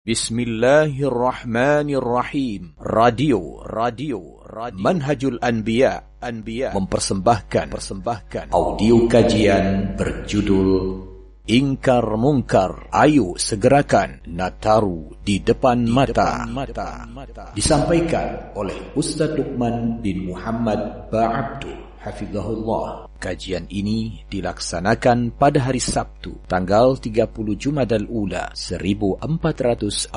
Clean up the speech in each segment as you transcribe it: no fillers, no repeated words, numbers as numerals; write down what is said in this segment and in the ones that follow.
Bismillahirrahmanirrahim. Radio Manhajul Anbiya mempersembahkan audio kajian berjudul Ingkar Mungkar, Ayo Segerakan Nataru di Depan Mata. Disampaikan oleh Ustaz Luqman bin Muhammad Ba'abdu, hafizahullah. Kajian ini dilaksanakan pada hari Sabtu, tanggal 30 Jumadal Ula 1444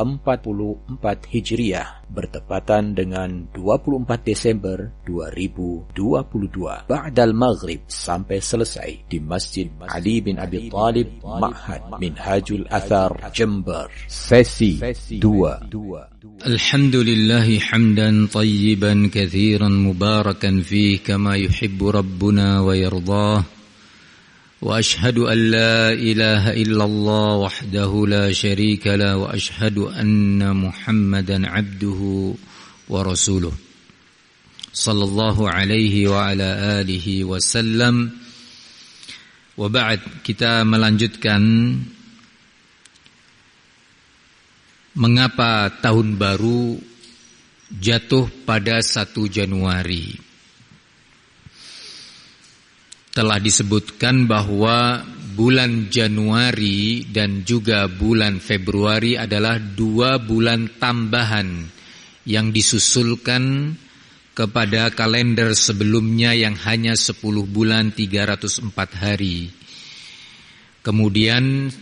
Hijriah, bertepatan dengan 24 Desember 2022, ba'dal maghrib, sampai selesai di Masjid Ali bin Abi Thalib, Ma'had Minhajul Athar, Jember. Sesi 2. Alhamdulillahi hamdan tayyiban kathiran mubarakan fih kama yuhibbu rabbuna wa yardah. Wa ashhadu an la ilaha illallah wahdahu la sharika la wa ashhadu anna Muhammadan abduhu wa rasuluh sallallahu alaihi wa ala alihi wa sallam. Wa ba'd, kita melanjutkan mengapa tahun baru jatuh pada 1 Januari. Telah disebutkan bahwa bulan Januari dan juga bulan Februari adalah 2 bulan tambahan yang disusulkan kepada kalender sebelumnya yang hanya 10 bulan 304 hari. Kemudian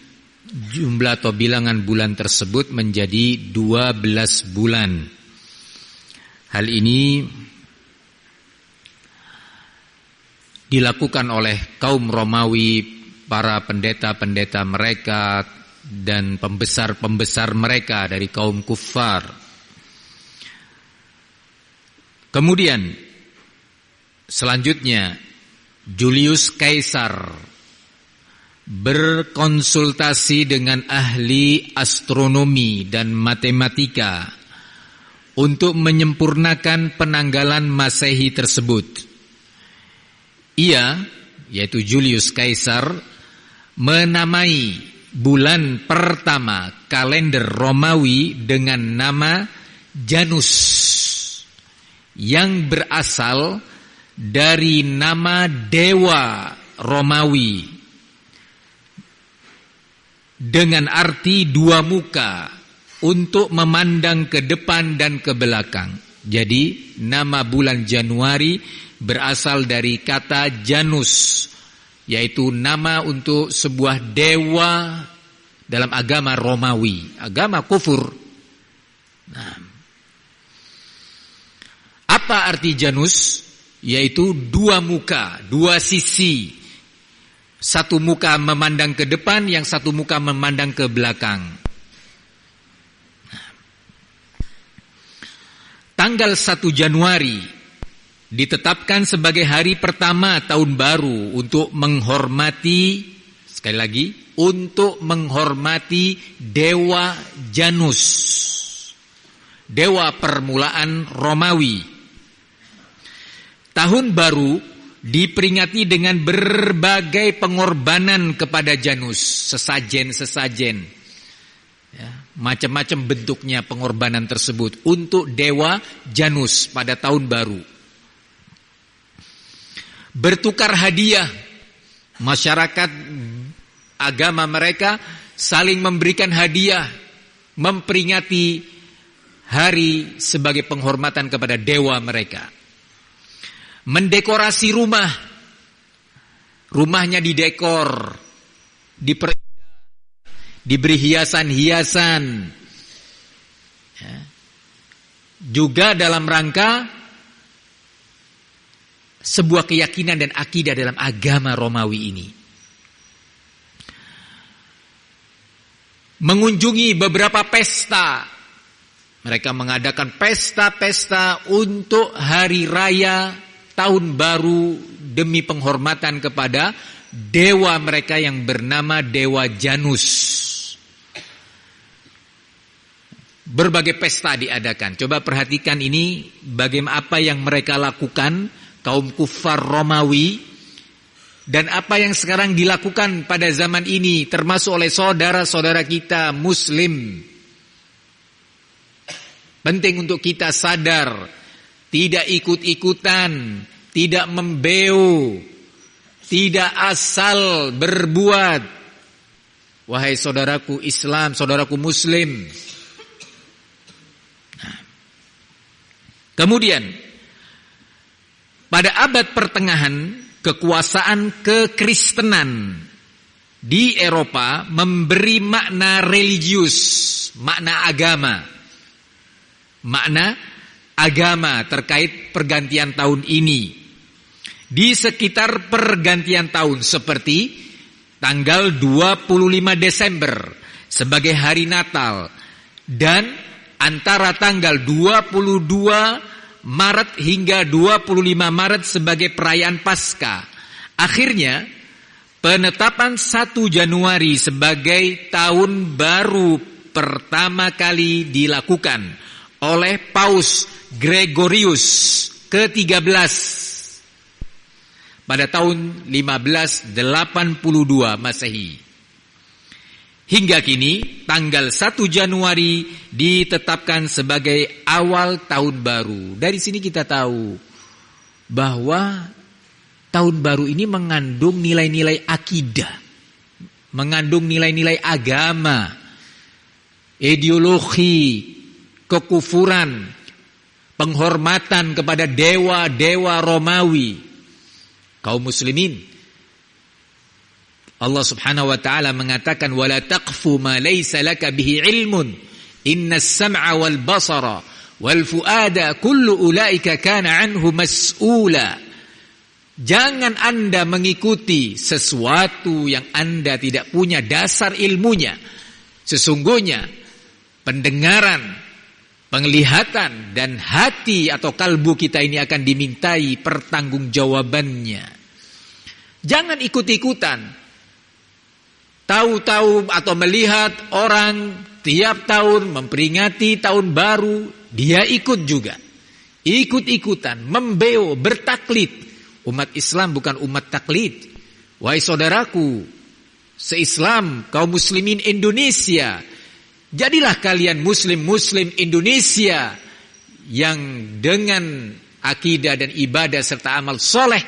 jumlah atau bilangan bulan tersebut menjadi 12 bulan. Hal ini dilakukan oleh kaum Romawi, para pendeta-pendeta mereka dan pembesar-pembesar mereka dari kaum kufar. Kemudian selanjutnya Julius Caesar berkonsultasi dengan ahli astronomi dan matematika untuk menyempurnakan penanggalan Masehi tersebut. Ia, yaitu Julius Caesar, menamai bulan pertama kalender Romawi dengan nama Janus, yang berasal dari nama dewa Romawi dengan arti 2 muka untuk memandang ke depan dan ke belakang. Jadi nama bulan Januari berasal dari kata Janus, yaitu nama untuk sebuah dewa dalam agama Romawi, agama kufur. Nah, apa arti Janus? Yaitu 2 muka, 2 sisi. 1 muka memandang ke depan, yang 1 muka memandang ke belakang. Tanggal 1 Januari ditetapkan sebagai hari pertama tahun baru untuk menghormati, sekali lagi, untuk menghormati dewa Janus, dewa permulaan Romawi. Tahun baru diperingati dengan berbagai pengorbanan kepada Janus, sesajen-sesajen, ya, macam-macam bentuknya pengorbanan tersebut untuk dewa Janus pada tahun baru. Bertukar hadiah, masyarakat agama mereka saling memberikan hadiah, memperingati hari sebagai penghormatan kepada dewa mereka. Mendekorasi rumahnya didekor, diperindah, diberi hiasan-hiasan, ya. Juga dalam rangka sebuah keyakinan dan akidah dalam agama Romawi ini. Mengunjungi beberapa pesta, mereka mengadakan pesta-pesta untuk hari raya tahun baru demi penghormatan kepada dewa mereka yang bernama dewa Janus. Berbagai pesta diadakan. Coba perhatikan ini, bagaimana apa yang mereka lakukan kaum kufar Romawi dan apa yang sekarang dilakukan pada zaman ini termasuk oleh saudara-saudara kita Muslim Penting untuk kita sadar, tidak ikut-ikutan, tidak membeu, tidak asal berbuat. Wahai saudaraku Islam, saudaraku Muslim. Kemudian pada abad pertengahan, kekuasaan kekristenan di Eropa memberi makna religius, makna agama terkait pergantian tahun ini. Di sekitar pergantian tahun seperti tanggal 25 Desember sebagai hari Natal dan antara tanggal 22 Maret hingga 25 Maret sebagai perayaan Paskah. Akhirnya penetapan 1 Januari sebagai tahun baru pertama kali dilakukan oleh Paus Gregorius ke-13 pada tahun 1582 Masehi. Hingga kini tanggal 1 Januari ditetapkan sebagai awal tahun baru. Dari sini kita tahu bahwa tahun baru ini mengandung nilai-nilai akidah, mengandung nilai-nilai agama, ideologi, kekufuran, penghormatan kepada dewa-dewa Romawi. Kaum muslimin, Allah Subhanahu wa taala mengatakan wala taqfu ma laysa laka bihi ilmun innas sam'a wal basara wal fuada kullu ulaika kana anhu mas'ula. Jangan Anda mengikuti sesuatu yang Anda tidak punya dasar ilmunya. Sesungguhnya pendengaran, penglihatan dan hati atau kalbu kita ini akan dimintai pertanggungjawabannya. Jangan ikut-ikutan, tahu-tahu atau melihat orang tiap tahun memperingati tahun baru, dia ikut juga. Ikut-ikutan, membeo, bertaklid. Umat Islam bukan umat taklid. Wahai saudaraku se-Islam, kaum muslimin Indonesia, jadilah kalian muslim-muslim Indonesia yang dengan akidah dan ibadah serta amal soleh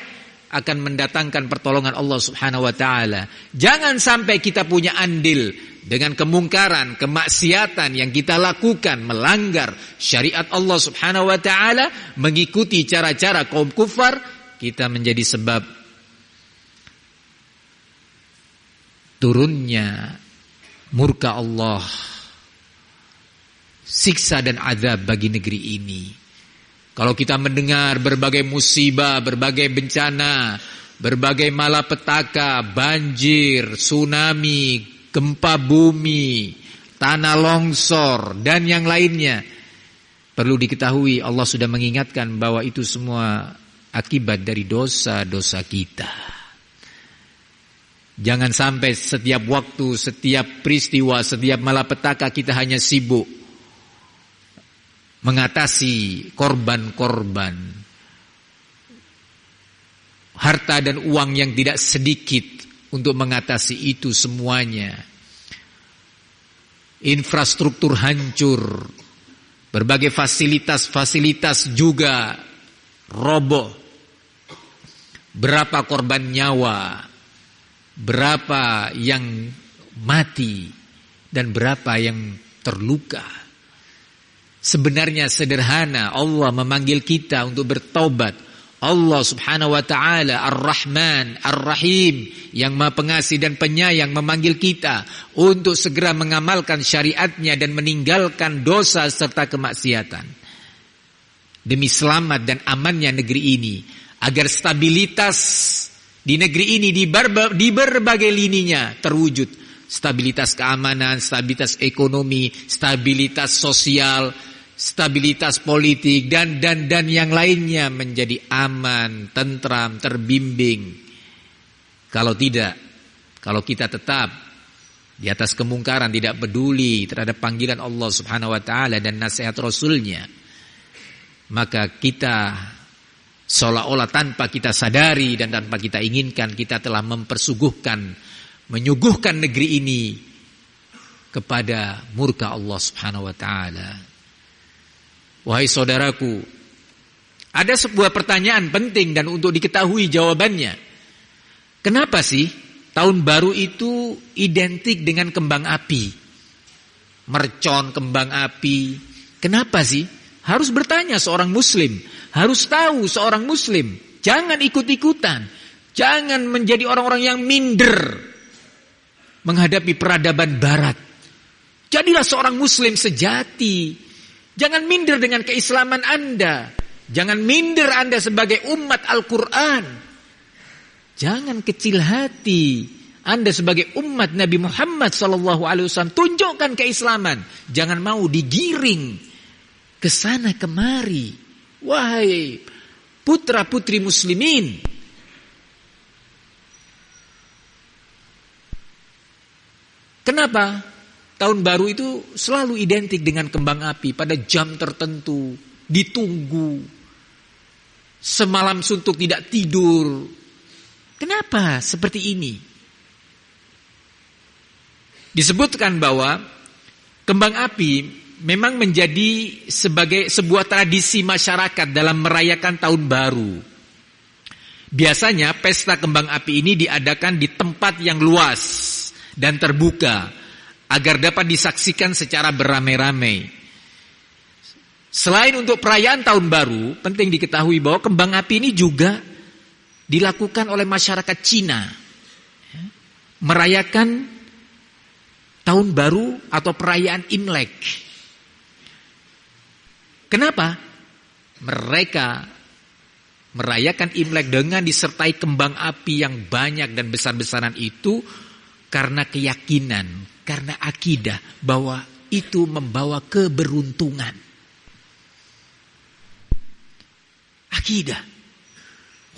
akan mendatangkan pertolongan Allah Subhanahu wa taala. Jangan sampai kita punya andil dengan kemungkaran, kemaksiatan yang kita lakukan, melanggar syariat Allah Subhanahu wa taala, mengikuti cara-cara kaum kufar, kita menjadi sebab turunnya murka Allah, siksa dan azab bagi negeri ini. Kalau kita mendengar berbagai musibah, berbagai bencana, berbagai malapetaka, banjir, tsunami, gempa bumi, tanah longsor, dan yang lainnya, perlu diketahui Allah sudah mengingatkan bahwa itu semua akibat dari dosa-dosa kita. Jangan sampai setiap waktu, setiap peristiwa, setiap malapetaka kita hanya sibuk mengatasi korban-korban, harta dan uang yang tidak sedikit untuk mengatasi itu semuanya. Infrastruktur hancur, berbagai fasilitas-fasilitas juga roboh. Berapa korban nyawa, berapa yang mati, dan berapa yang terluka. Sebenarnya sederhana, Allah memanggil kita untuk bertaubat. Allah Subhanahu wa taala Ar-Rahman, Ar-Rahim, yang Maha Pengasih dan Penyayang, memanggil kita untuk segera mengamalkan syariatnya dan meninggalkan dosa serta kemaksiatan. Demi selamat dan amannya negeri ini, agar stabilitas di negeri ini di berbagai lininya terwujud. Stabilitas keamanan, stabilitas ekonomi, stabilitas sosial, stabilitas politik, dan yang lainnya menjadi aman, tentram, terbimbing. Kalau tidak, kalau kita tetap di atas kemungkaran, tidak peduli terhadap panggilan Allah Subhanahu wa taala dan nasihat Rasulnya, maka kita seolah-olah tanpa kita sadari dan tanpa kita inginkan, kita telah menyuguhkan negeri ini kepada murka Allah Subhanahu wa taala. Wahai saudaraku, ada sebuah pertanyaan penting dan untuk diketahui jawabannya. Kenapa sih tahun baru itu identik dengan kembang api? Mercon, kembang api. Kenapa sih? Harus bertanya seorang muslim. Harus tahu seorang muslim. Jangan ikut-ikutan. Jangan menjadi orang-orang yang minder menghadapi peradaban barat. Jadilah seorang muslim sejati. Jangan minder dengan keislaman Anda. Jangan minder Anda sebagai umat Al-Quran. Jangan kecil hati Anda sebagai umat Nabi Muhammad SAW. Tunjukkan keislaman. Jangan mau digiring ke sana kemari. Wahai putra-putri muslimin, kenapa tahun baru itu selalu identik dengan kembang api pada jam tertentu, ditunggu, semalam suntuk tidak tidur? Kenapa seperti ini? Disebutkan bahwa kembang api memang menjadi sebagai sebuah tradisi masyarakat dalam merayakan tahun baru. Biasanya pesta kembang api ini diadakan di tempat yang luas dan terbuka agar dapat disaksikan secara beramai-ramai. Selain untuk perayaan tahun baru, penting diketahui bahwa kembang api ini juga dilakukan oleh masyarakat Cina, merayakan tahun baru atau perayaan Imlek. Kenapa? Mereka merayakan Imlek dengan disertai kembang api yang banyak dan besar-besaran itu karena keyakinan, karena akidah bahwa itu membawa keberuntungan. Akidah,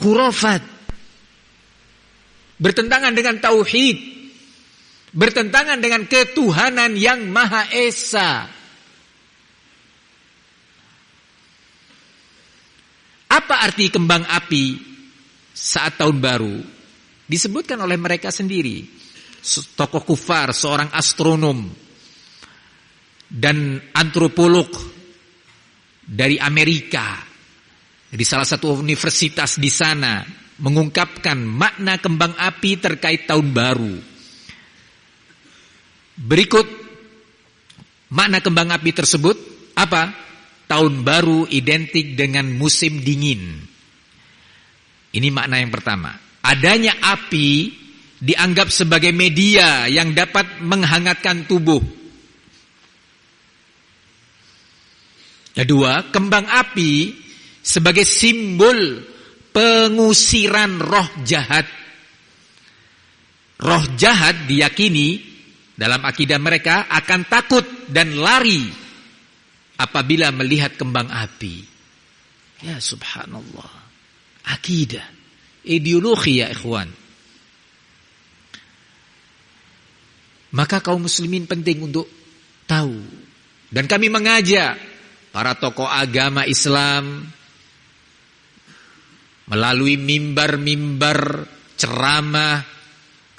khurafat, bertentangan dengan tauhid, bertentangan dengan ketuhanan yang Maha Esa. Apa arti kembang api saat tahun baru? Disebutkan oleh mereka sendiri. Tokoh kufar, seorang astronom dan antropolog dari Amerika, di salah satu universitas di sana, mengungkapkan makna kembang api terkait tahun baru. Berikut makna kembang api tersebut. Apa? Tahun baru identik dengan musim dingin. Ini makna yang pertama. Adanya api dianggap sebagai media yang dapat menghangatkan tubuh. Kedua, kembang api sebagai simbol pengusiran roh jahat. Roh jahat diyakini dalam akidah mereka akan takut dan lari apabila melihat kembang api. Ya subhanallah. Akidah, ideologi ya ikhwan. Maka kaum muslimin penting untuk tahu. Dan kami mengajak para tokoh agama Islam melalui mimbar-mimbar, ceramah,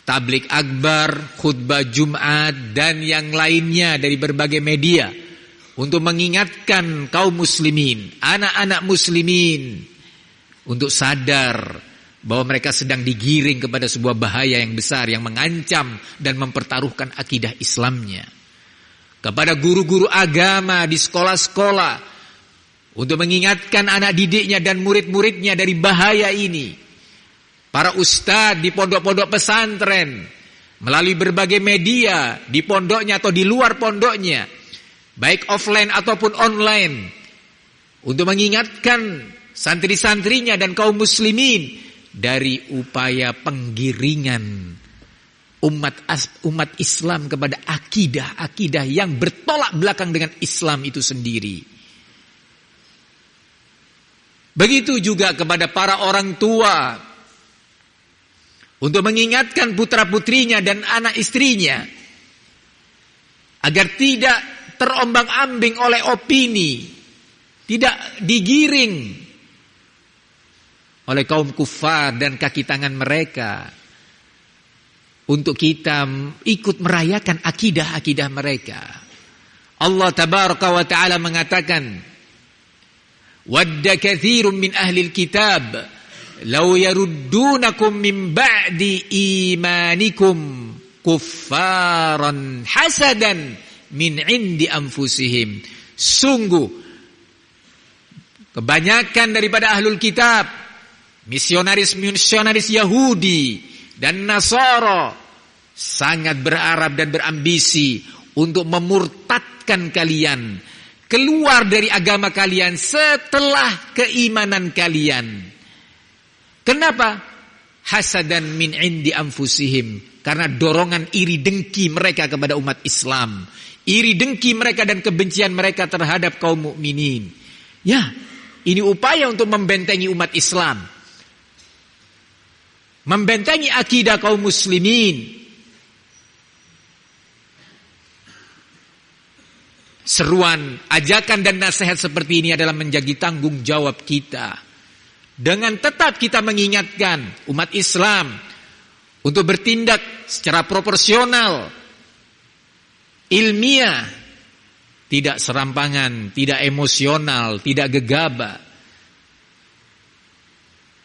tablik akbar, khutbah Jumat dan yang lainnya dari berbagai media untuk mengingatkan kaum muslimin, anak-anak muslimin untuk sadar bahwa mereka sedang digiring kepada sebuah bahaya yang besar yang mengancam dan mempertaruhkan akidah Islamnya. Kepada guru-guru agama di sekolah-sekolah untuk mengingatkan anak didiknya dan murid-muridnya dari bahaya ini. Para ustadz di pondok-pondok pesantren melalui berbagai media di pondoknya atau di luar pondoknya, baik offline ataupun online, untuk mengingatkan santri-santrinya dan kaum muslimin dari upaya penggiringan umat Islam kepada akidah-akidah yang bertolak belakang dengan Islam itu sendiri. Begitu juga kepada para orang tua untuk mengingatkan putra-putrinya dan anak istrinya agar tidak terombang-ambing oleh opini, tidak digiring oleh kaum kufar dan kaki tangan mereka, untuk kita ikut merayakan akidah-akidah mereka. Allah tabaraka wa ta'ala mengatakan Wadda katsirun min ahlil kitab law yaruddunakum min ba'di imanikum kuffaran hasadan min indi anfusihim. Sungguh kebanyakan daripada ahlul kitab, misionaris Yahudi dan Nasara, sangat berharap dan berambisi untuk memurtadkan kalian, keluar dari agama kalian setelah keimanan kalian. Kenapa? Hasadan min indi anfusihim, karena dorongan iri dengki mereka kepada umat Islam, iri dengki mereka dan kebencian mereka terhadap kaum mukminin. Ya, ini upaya untuk membentengi umat Islam, membentengi akidah kaum muslimin. Seruan, ajakan dan nasihat seperti ini adalah menjadi tanggung jawab kita. Dengan tetap kita mengingatkan umat Islam untuk bertindak secara proporsional, ilmiah, tidak serampangan, tidak emosional, tidak gegabah.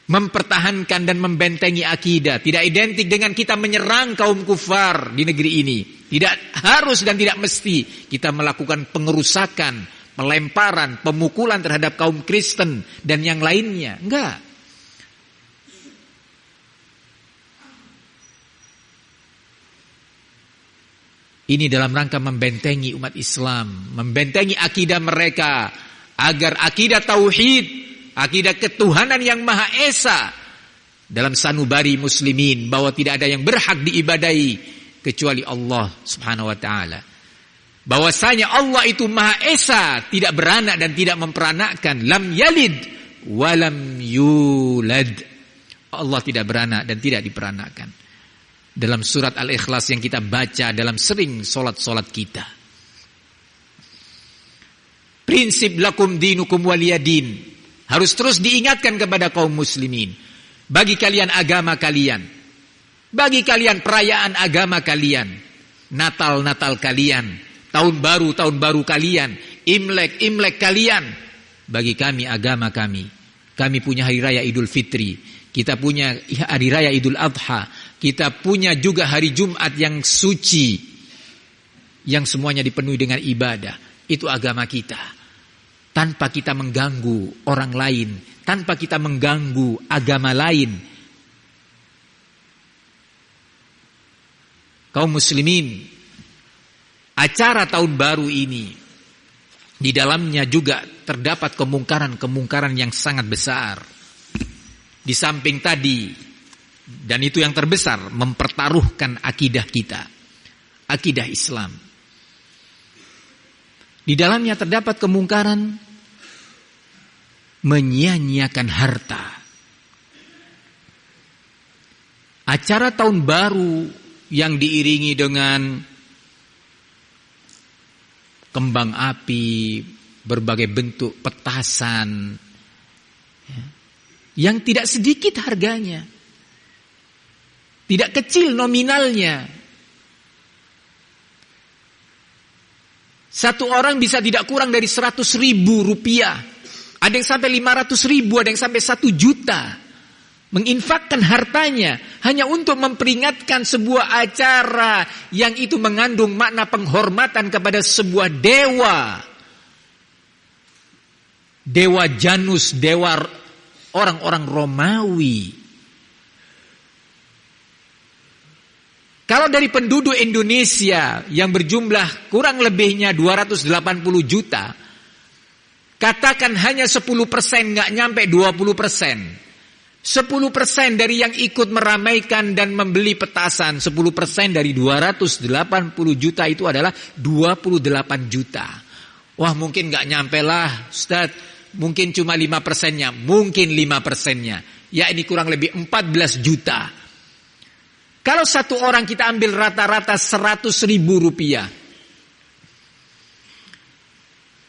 Mempertahankan dan membentengi akidah tidak identik dengan kita menyerang kaum kufar di negeri ini. Tidak harus dan tidak mesti kita melakukan pengerusakan, pelemparan, pemukulan terhadap kaum Kristen dan yang lainnya. Enggak. Ini dalam rangka membentengi umat Islam, membentengi akidah mereka agar akidah tauhid, akidah ketuhanan yang Maha Esa dalam sanubari muslimin, bahwa tidak ada yang berhak diibadahi kecuali Allah Subhanahu wa taala. Bahwasanya Allah itu Maha Esa, tidak beranak dan tidak memperanakkan. Lam yalid wa lam yulad. Allah tidak beranak dan tidak diperanakkan. Dalam surat Al-Ikhlas yang kita baca dalam sering solat-solat kita. Prinsip lakum dinukum waliyadin harus terus diingatkan kepada kaum muslimin. Bagi kalian agama kalian, bagi kalian perayaan agama kalian, Natal kalian, tahun baru kalian, Imlek kalian. Bagi kami agama kami. Kami punya hari raya Idul Fitri, kita punya hari raya Idul Adha, kita punya juga hari Jumat yang suci, yang semuanya dipenuhi dengan ibadah. Itu agama kita. Tanpa kita mengganggu orang lain, tanpa kita mengganggu agama lain. Kaum muslimin, acara tahun baru ini di dalamnya juga terdapat kemungkaran yang sangat besar. Di samping tadi, dan itu yang terbesar, mempertaruhkan akidah kita, akidah Islam. Di dalamnya terdapat kemungkaran menyia-nyiakan harta. Acara tahun baru yang diiringi dengan kembang api, berbagai bentuk petasan, yang tidak sedikit harganya, tidak kecil nominalnya. Satu orang bisa tidak kurang dari 100.000 rupiah. Ada yang sampai 500.000, ada yang sampai 1 juta. Menginfakkan hartanya hanya untuk memperingatkan sebuah acara yang itu mengandung makna penghormatan kepada sebuah dewa. Dewa Janus, dewa orang-orang Romawi. Kalau dari penduduk Indonesia yang berjumlah kurang lebihnya 280 juta, katakan hanya 10%, nggak nyampe 20%. 10% dari yang ikut meramaikan dan membeli petasan, 10% dari 280 juta itu adalah 28 juta. Wah, mungkin nggak nyampe lah, Ustaz. Mungkin cuma 5%-nya, mungkin 5%-nya. Ya, ini kurang lebih 14 juta. Kalau satu orang kita ambil rata-rata 100.000 rupiah,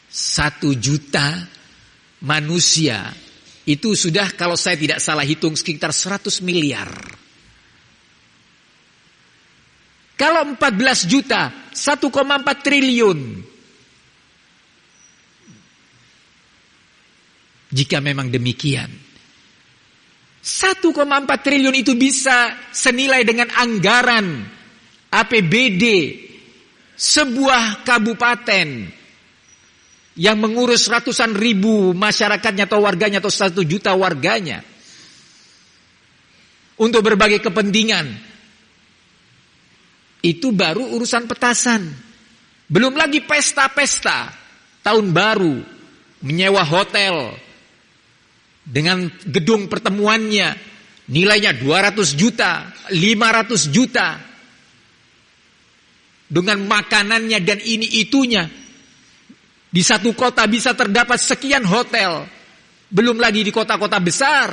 1 juta manusia itu sudah, kalau saya tidak salah hitung, sekitar 100 miliar. Kalau 14 juta, 1,4 triliun. Jika memang demikian, 1,4 triliun itu bisa senilai dengan anggaran APBD sebuah kabupaten yang mengurus ratusan ribu masyarakatnya atau warganya atau 1 juta warganya untuk berbagai kepentingan. Itu baru urusan petasan. Belum lagi pesta-pesta tahun baru, menyewa hotel dengan gedung pertemuannya nilainya 200 juta, 500 juta. Dengan makanannya dan ini itunya. Di satu kota bisa terdapat sekian hotel. Belum lagi di kota-kota besar.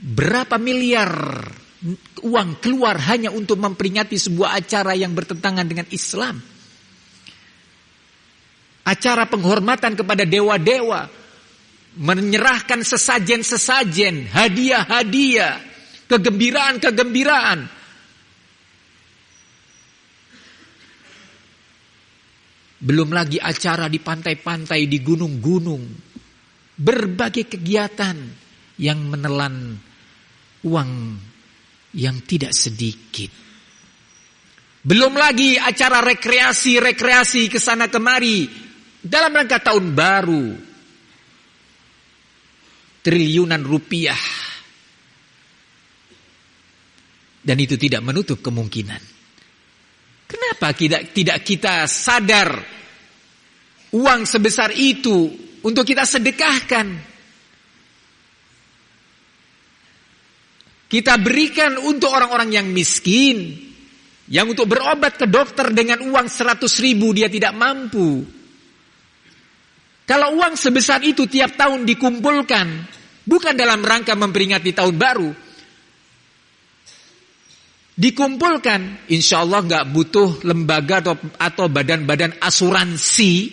Berapa miliar uang keluar hanya untuk memperingati sebuah acara yang bertentangan dengan Islam. Acara penghormatan kepada dewa-dewa, menyerahkan sesajen-sesajen, hadiah-hadiah, kegembiraan-kegembiraan. Belum lagi acara di pantai-pantai, di gunung-gunung. Berbagai kegiatan yang menelan uang yang tidak sedikit. Belum lagi acara rekreasi kesana kemari dalam rangka tahun baru. Triliunan rupiah. Dan itu tidak menutup kemungkinan. Kenapa tidak kita sadar uang sebesar itu untuk kita sedekahkan? Kita berikan untuk orang-orang yang miskin, yang untuk berobat ke dokter dengan uang 100 ribu dia tidak mampu. Kalau uang sebesar itu tiap tahun dikumpulkan, bukan dalam rangka memperingati tahun baru, dikumpulkan, insya Allah nggak butuh lembaga atau badan-badan asuransi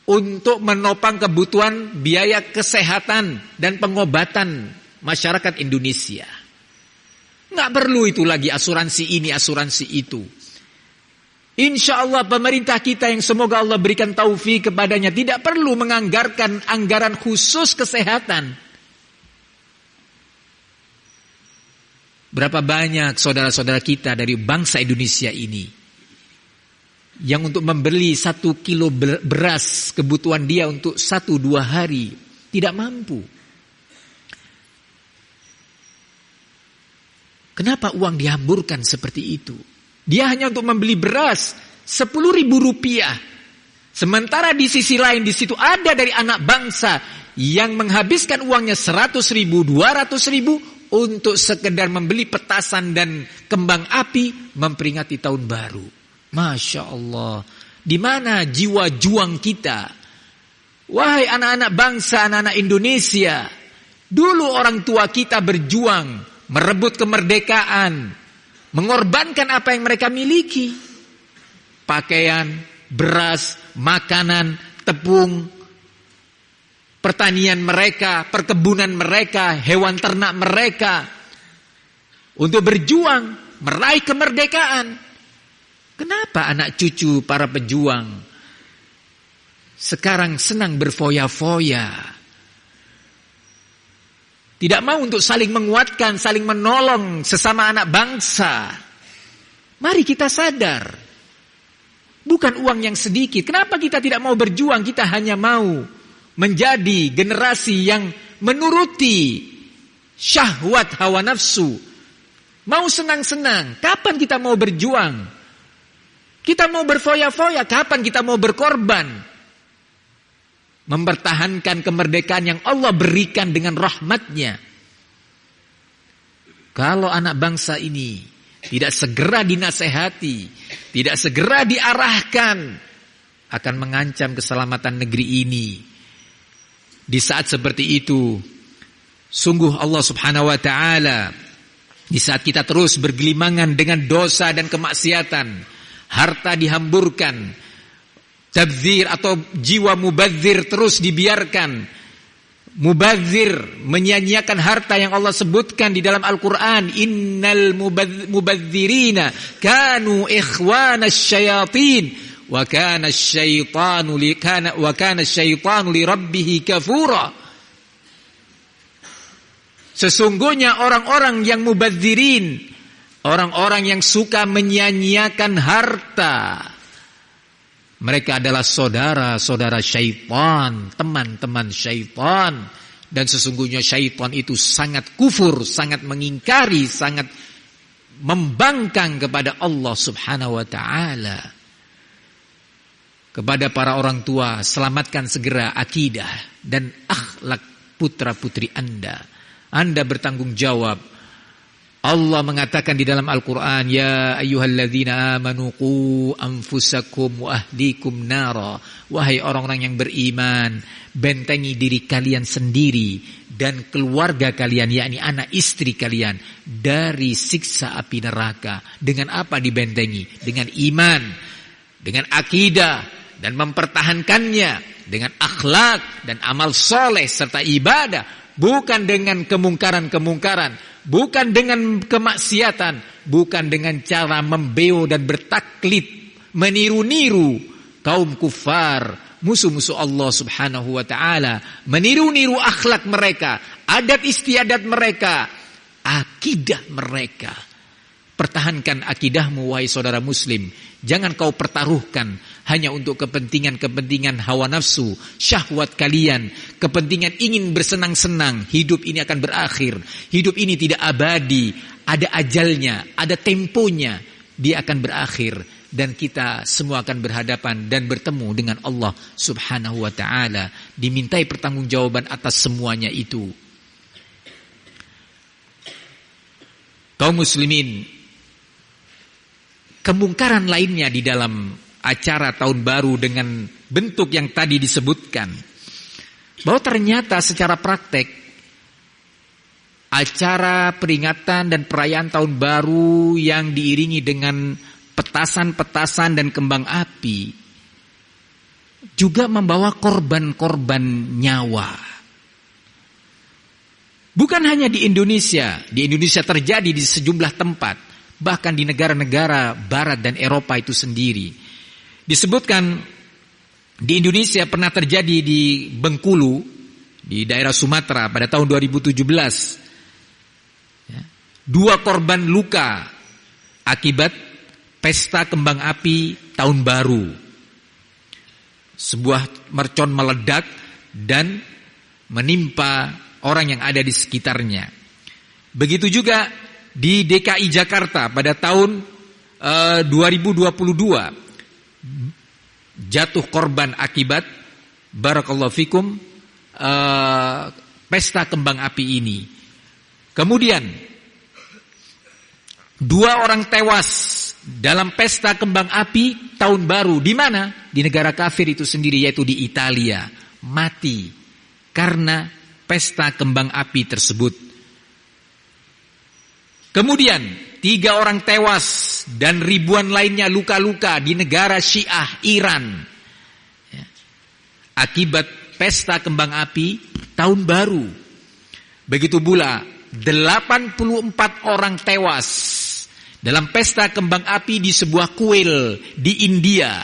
untuk menopang kebutuhan biaya kesehatan dan pengobatan masyarakat Indonesia. Nggak perlu itu lagi asuransi ini, asuransi itu. Insya Allah pemerintah kita yang semoga Allah berikan taufik kepadanya tidak perlu menganggarkan anggaran khusus kesehatan. Berapa banyak saudara-saudara kita dari bangsa Indonesia ini yang untuk membeli 1 kilo beras kebutuhan dia untuk 1-2 hari tidak mampu. Kenapa uang dihamburkan seperti itu? Dia hanya untuk membeli beras 10.000 rupiah. Sementara di sisi lain di situ ada dari anak bangsa yang menghabiskan uangnya 100.000, 200.000 untuk sekedar membeli petasan dan kembang api memperingati tahun baru. Masya Allah. Di mana jiwa juang kita? Wahai anak-anak bangsa, anak-anak Indonesia. Dulu orang tua kita berjuang merebut kemerdekaan, mengorbankan apa yang mereka miliki. Pakaian, beras, makanan, tepung, pertanian mereka, perkebunan mereka, hewan ternak mereka. Untuk berjuang, meraih kemerdekaan. Kenapa anak cucu para pejuang sekarang senang berfoya-foya? Tidak mau untuk saling menguatkan, saling menolong sesama anak bangsa. Mari kita sadar. Bukan uang yang sedikit. Kenapa kita tidak mau berjuang? Kita hanya mau menjadi generasi yang menuruti syahwat hawa nafsu. Mau senang-senang. Kapan kita mau berjuang? Kita mau berfoya-foya. Kapan kita mau berkorban? Mempertahankan kemerdekaan yang Allah berikan dengan rahmatnya. Kalau anak bangsa ini tidak segera dinasehati, tidak segera diarahkan, akan mengancam keselamatan negeri ini. Di saat seperti itu, sungguh Allah Subhanahu wa ta'ala, di saat kita terus bergelimangan dengan dosa dan kemaksiatan, harta dihamburkan, tabdzir atau jiwa mubadzir terus dibiarkan. Mubadzir, menyia-nyiakan harta yang Allah sebutkan di dalam Al-Quran. Innal mubadzirina kanu ikhwanas syayatin. wa kana asyaitanu li rabbih kafura. Sesungguhnya orang-orang yang mubadzirin, orang-orang yang suka menyia-nyiakan harta, mereka adalah saudara-saudara syaitan, teman-teman syaitan. Dan sesungguhnya syaitan itu sangat kufur, sangat mengingkari, sangat membangkang kepada Allah Subhanahu wa ta'ala. Kepada para orang tua, selamatkan segera akidah dan akhlak putra-putri Anda. Anda bertanggung jawab. Allah mengatakan di dalam Al-Quran, ya ayyuhalladzina amanu qu anfusakum wa ahlikum nara. Wahai orang-orang yang beriman, bentengi diri kalian sendiri dan keluarga kalian, yakni anak istri kalian, dari siksa api neraka. Dengan apa dibentengi? Dengan iman, dengan akidah, dan mempertahankannya dengan akhlak dan amal soleh serta ibadah. Bukan dengan kemungkaran-kemungkaran, bukan dengan kemaksiatan, bukan dengan cara membeo dan bertaklid, meniru-niru kaum kufar, musuh-musuh Allah Subhanahu wa ta'ala, meniru-niru akhlak mereka, adat istiadat mereka, akidah mereka. Pertahankan akidahmu wahai saudara muslim. Jangan kau pertaruhkan hanya untuk kepentingan-kepentingan hawa nafsu, syahwat kalian, kepentingan ingin bersenang-senang. Hidup ini akan berakhir. Hidup ini tidak abadi, ada ajalnya, ada temponya. Dia akan berakhir dan kita semua akan berhadapan dan bertemu dengan Allah Subhanahu wa ta'ala. Dimintai pertanggungjawaban atas semuanya itu. Kaum muslimin, kemungkaran lainnya di dalam acara tahun baru dengan bentuk yang tadi disebutkan, bahwa ternyata secara praktek acara peringatan dan perayaan tahun baru yang diiringi dengan petasan-petasan dan kembang api juga membawa korban-korban nyawa. Bukan hanya di Indonesia terjadi di sejumlah tempat, bahkan di negara-negara Barat dan Eropa itu sendiri. Disebutkan di Indonesia pernah terjadi di Bengkulu, di daerah Sumatera pada tahun 2017. 2 korban luka akibat pesta kembang api tahun baru. Sebuah mercon meledak dan menimpa orang yang ada di sekitarnya. Begitu juga di DKI Jakarta pada tahun 2022 jatuh korban akibat barakallahu fikum pesta kembang api ini. Kemudian 2 orang tewas dalam pesta kembang api tahun baru. Di mana? Di negara kafir itu sendiri, yaitu di Italia. Mati karena pesta kembang api tersebut. Kemudian 3 orang tewas dan ribuan lainnya luka-luka di negara Syiah Iran akibat pesta kembang api tahun baru. Begitu pula 84 orang tewas dalam pesta kembang api di sebuah kuil di India.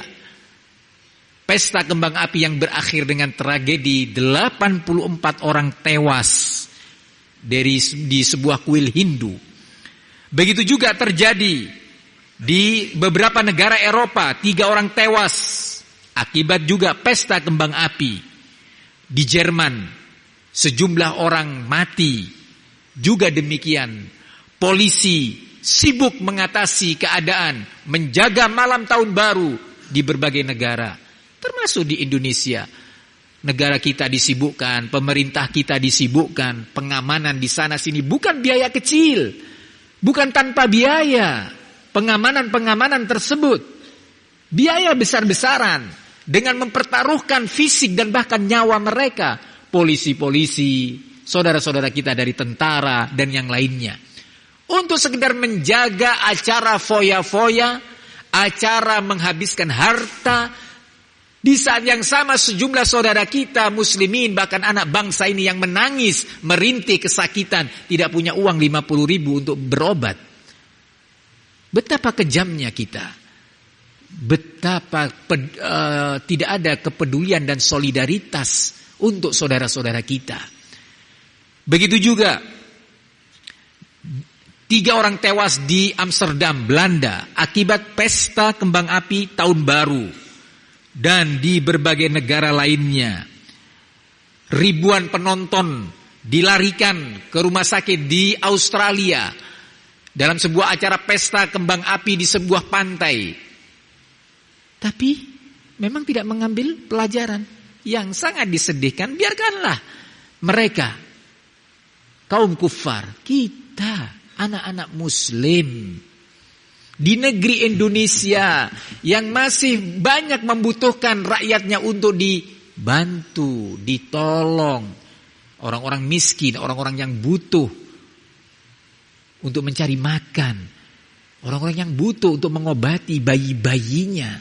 Pesta kembang api yang berakhir dengan tragedi 84 orang tewas di sebuah kuil Hindu. Begitu juga terjadi di beberapa negara Eropa, 3 orang tewas akibat juga pesta kembang api. Di Jerman sejumlah orang mati. Juga demikian, polisi sibuk mengatasi keadaan, menjaga malam tahun baru di berbagai negara, termasuk di Indonesia. Negara kita disibukkan, pemerintah kita disibukkan, pengamanan di sana sini bukan biaya kecil, bukan tanpa biaya. Pengamanan tersebut biaya besar-besaran dengan mempertaruhkan fisik dan bahkan nyawa mereka. Polisi-polisi, saudara-saudara kita dari tentara dan yang lainnya, untuk sekedar menjaga acara foya-foya, acara menghabiskan harta. Di saat yang sama sejumlah saudara kita muslimin, bahkan anak bangsa ini yang menangis, merintih kesakitan, tidak punya uang 50.000 untuk berobat. Betapa kejamnya kita. betapa tidak ada kepedulian dan solidaritas untuk saudara-saudara kita. Begitu juga 3 orang tewas di Amsterdam, Belanda akibat pesta kembang api tahun baru. Dan di berbagai negara lainnya ribuan penonton dilarikan ke rumah sakit di Australia dalam sebuah acara pesta kembang api di sebuah pantai. Tapi memang tidak mengambil pelajaran. Yang sangat disedihkan, biarkanlah mereka, kaum kufar, kita anak-anak muslim di negeri Indonesia yang masih banyak membutuhkan rakyatnya untuk dibantu, ditolong. Orang-orang miskin, orang-orang yang butuh untuk mencari makan. Orang-orang yang butuh untuk mengobati bayi-bayinya.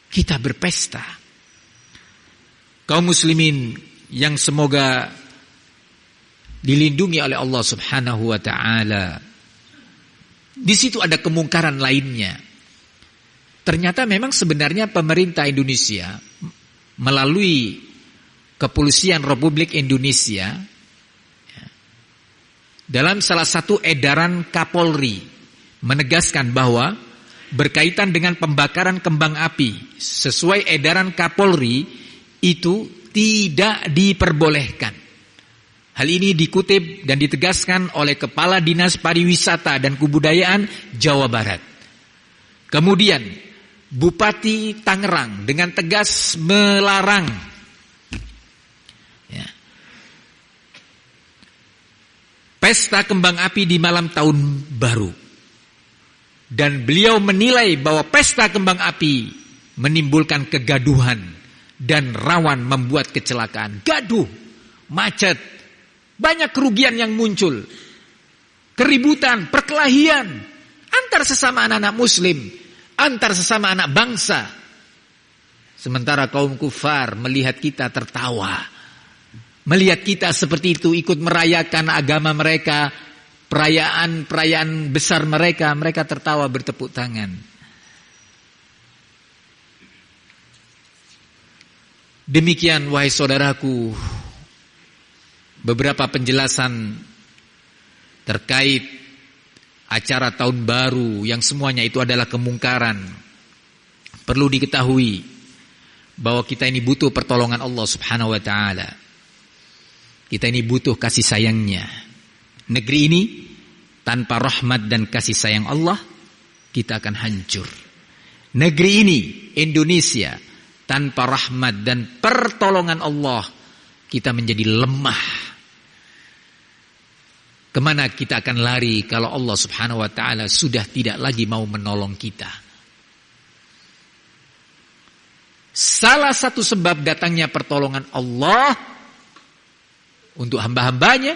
Kita berpesta. Kaum muslimin yang semoga dilindungi oleh Allah Subhanahu wa ta'ala. Di situ ada kemungkaran lainnya. Ternyata memang sebenarnya pemerintah Indonesia melalui Kepolisian Republik Indonesia dalam salah satu edaran Kapolri menegaskan bahwa berkaitan dengan pembakaran kembang api sesuai edaran Kapolri itu tidak diperbolehkan. Hal ini dikutip dan ditegaskan oleh Kepala Dinas Pariwisata dan Kebudayaan Jawa Barat. Kemudian Bupati Tangerang dengan tegas melarang pesta kembang api di malam tahun baru. Dan beliau menilai bahwa pesta kembang api menimbulkan kegaduhan dan rawan membuat kecelakaan. Gaduh, macet, banyak kerugian yang muncul. Keributan, perkelahian antar sesama anak-anak muslim, antar sesama anak bangsa. Sementara kaum kufar melihat kita tertawa, melihat kita seperti itu ikut merayakan agama mereka, perayaan besar mereka, mereka tertawa bertepuk tangan. Demikian wahai saudaraku, beberapa penjelasan terkait acara tahun baru yang semuanya itu adalah kemungkaran. Perlu diketahui bahwa kita ini butuh pertolongan Allah Subhanahu wa ta'ala. Kita ini butuh kasih sayangnya. Negeri ini tanpa rahmat dan kasih sayang Allah, kita akan hancur. Negeri ini, Indonesia, tanpa rahmat dan pertolongan Allah, kita menjadi lemah. Kemana kita akan lari kalau Allah Subhanahu wa ta'ala sudah tidak lagi mau menolong kita? Salah satu sebab datangnya pertolongan Allah untuk hamba-hambanya,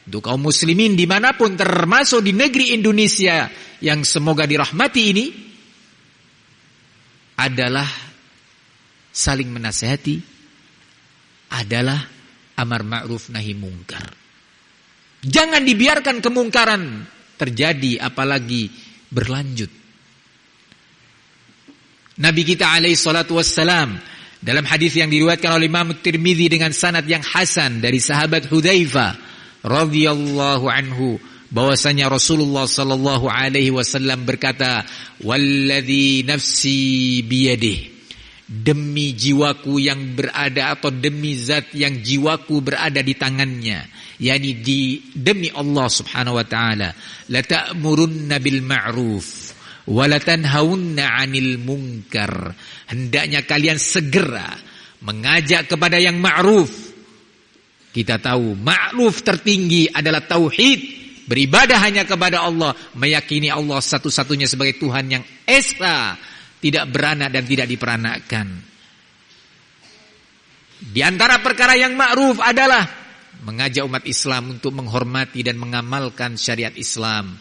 untuk kaum muslimin dimanapun, termasuk di negeri Indonesia yang semoga dirahmati ini, adalah saling menasihati, adalah amar ma'ruf nahi mungkar. Jangan dibiarkan kemungkaran terjadi, apalagi berlanjut. Nabi kita alaihi salatu wassalam dalam hadis yang diriwayatkan oleh Imam Tirmidzi dengan sanad yang hasan dari sahabat Hudzaifah radhiyallahu anhu, bahwasanya Rasulullah sallallahu alaihi wasallam berkata, "Walladzi nafsi biyadihi," demi jiwaku yang berada, atau demi zat yang jiwaku berada di tangannya, yakni demi Allah Subhanahu wa taala, la ta'murunna bil ma'ruf wa la tanhaunna 'anil munkar. Hendaknya kalian segera mengajak kepada yang ma'ruf. Kita tahu ma'ruf tertinggi adalah tauhid, beribadah hanya kepada Allah, meyakini Allah satu-satunya sebagai Tuhan yang esa, tidak beranak dan tidak diperanakkan. Di antara perkara yang ma'ruf adalah mengajak umat Islam untuk menghormati dan mengamalkan syariat Islam,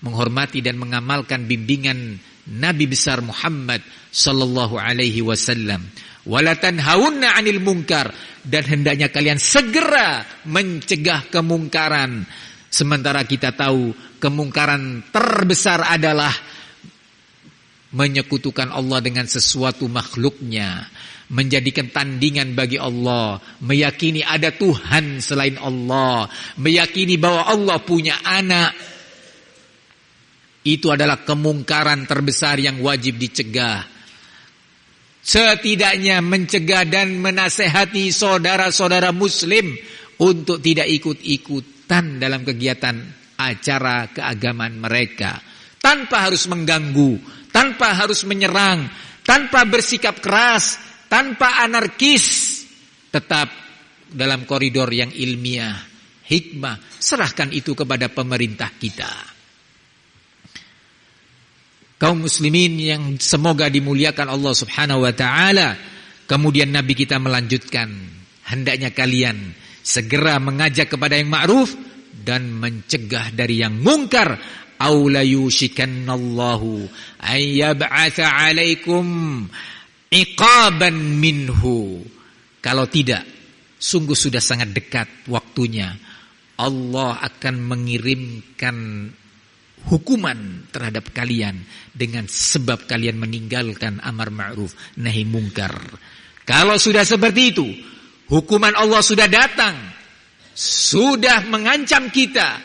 menghormati dan mengamalkan bimbingan Nabi besar Muhammad sallallahu alaihi wasallam. Wala tanhaunna 'anil munkar, dan hendaknya kalian segera mencegah kemungkaran. Sementara kita tahu kemungkaran terbesar adalah menyekutukan Allah dengan sesuatu makhluknya, menjadikan tandingan bagi Allah, meyakini ada Tuhan selain Allah, meyakini bahwa Allah punya anak. Itu adalah kemungkaran terbesar yang wajib dicegah. Setidaknya mencegah dan menasehati saudara-saudara muslim untuk tidak ikut-ikutan dalam kegiatan acara keagamaan mereka, tanpa harus mengganggu, tanpa harus menyerang, tanpa bersikap keras, tanpa anarkis, tetap dalam koridor yang ilmiah, hikmah. Serahkan itu kepada pemerintah kita. Kaum muslimin yang semoga dimuliakan Allah Subhanahu wa taala. Kemudian Nabi kita melanjutkan, hendaknya kalian segera mengajak kepada yang ma'ruf dan mencegah dari yang mungkar. Aw la yushikannallahu ay yab'atsa 'alaikum iqaban minhu. Kalau tidak, sungguh sudah sangat dekat waktunya Allah akan mengirimkan hukuman terhadap kalian dengan sebab kalian meninggalkan amar ma'ruf nahi mungkar. Kalau sudah seperti itu, hukuman Allah sudah datang, sudah mengancam kita.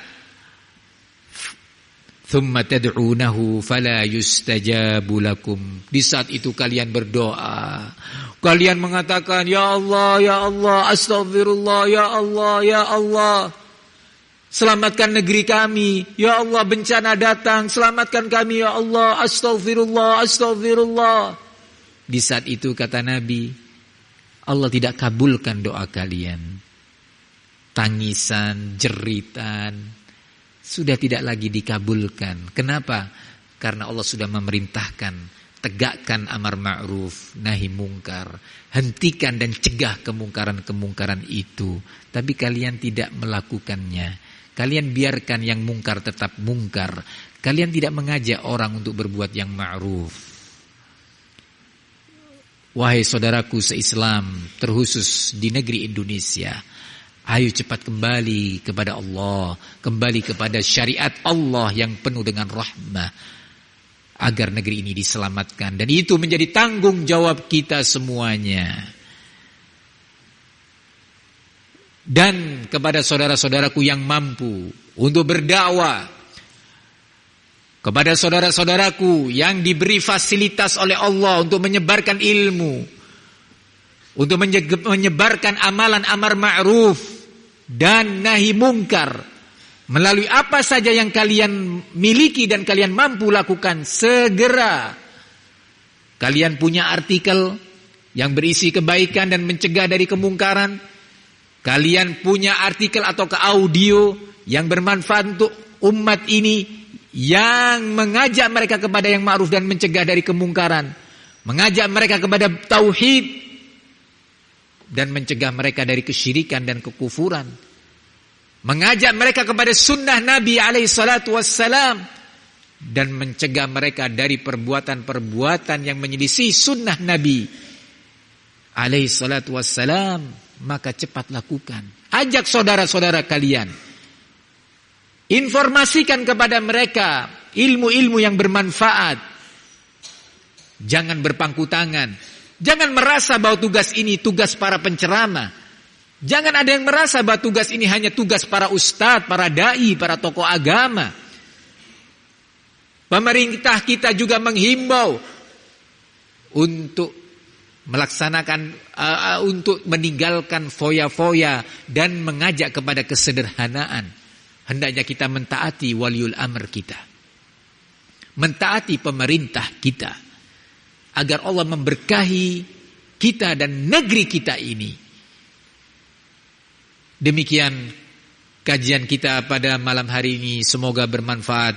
Thumma tad'unahu fala yustajabu lakum. Di saat itu kalian berdoa, kalian mengatakan, ya Allah, astaghfirullah, ya Allah, selamatkan negeri kami. Ya Allah, bencana datang, selamatkan kami ya Allah. Astagfirullah. Di saat itu kata Nabi, Allah tidak kabulkan doa kalian. Tangisan, jeritan sudah tidak lagi dikabulkan. Kenapa? Karena Allah sudah memerintahkan, tegakkan amar ma'ruf nahi mungkar, hentikan dan cegah kemungkaran-kemungkaran itu. Tapi kalian tidak melakukannya. Kalian biarkan yang mungkar tetap mungkar. Kalian tidak mengajak orang untuk berbuat yang ma'ruf. Wahai saudaraku se-Islam, terkhusus di negeri Indonesia, ayo cepat kembali kepada Allah, kembali kepada syariat Allah yang penuh dengan rahmah, agar negeri ini diselamatkan. Dan itu menjadi tanggung jawab kita semuanya. Dan kepada saudara-saudaraku yang mampu untuk berdakwah, kepada saudara-saudaraku yang diberi fasilitas oleh Allah untuk menyebarkan ilmu, untuk menyebarkan amalan amar ma'ruf dan nahi mungkar, melalui apa saja yang kalian miliki dan kalian mampu lakukan, segera. Kalian punya artikel yang berisi kebaikan dan mencegah dari kemungkaran. Kalian punya artikel atau ke audio yang bermanfaat untuk umat ini, yang mengajak mereka kepada yang ma'ruf dan mencegah dari kemungkaran, mengajak mereka kepada tauhid dan mencegah mereka dari kesyirikan dan kekufuran, mengajak mereka kepada sunnah Nabi alaihi salatu wassalam dan mencegah mereka dari perbuatan-perbuatan yang menyelisih sunnah Nabi alaihi salatu wassalam. Maka cepat lakukan. Ajak saudara-saudara kalian. Informasikan kepada mereka ilmu-ilmu yang bermanfaat. Jangan berpangku tangan. Jangan merasa bahwa tugas ini tugas para penceramah. Jangan ada yang merasa bahwa tugas ini hanya tugas para ustadz, para dai, para tokoh agama. Pemerintah kita juga menghimbau untuk melaksanakan, untuk meninggalkan foya-foya dan mengajak kepada kesederhanaan. Hendaknya kita mentaati waliul amr kita, mentaati pemerintah kita, agar Allah memberkahi kita dan negeri kita ini. Demikian kajian kita pada malam hari ini, semoga bermanfaat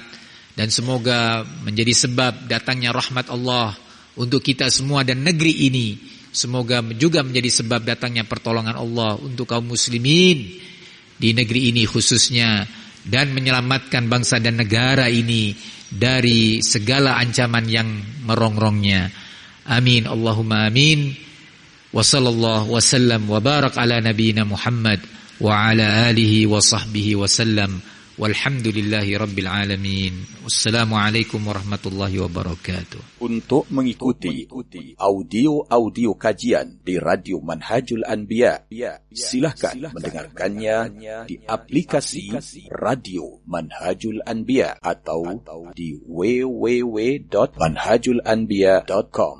dan semoga menjadi sebab datangnya rahmat Allah untuk kita semua dan negeri ini. Semoga juga menjadi sebab datangnya pertolongan Allah untuk kaum muslimin di negeri ini khususnya, dan menyelamatkan bangsa dan negara ini dari segala ancaman yang merongrongnya. Amin Allahumma amin. Wa sallallahu wa sallam wa barak ala nabiyyina Muhammad wa ala alihi wa sahbihi wa sallam. Walhamdulillahi rabbil alamin. Wassalamualaikum warahmatullahi wabarakatuh. Untuk mengikuti audio kajian di Radio Manhajul Anbiya, silahkan mendengarkannya di aplikasi Radio Manhajul Anbiya atau di www.manhajulanbiya.com.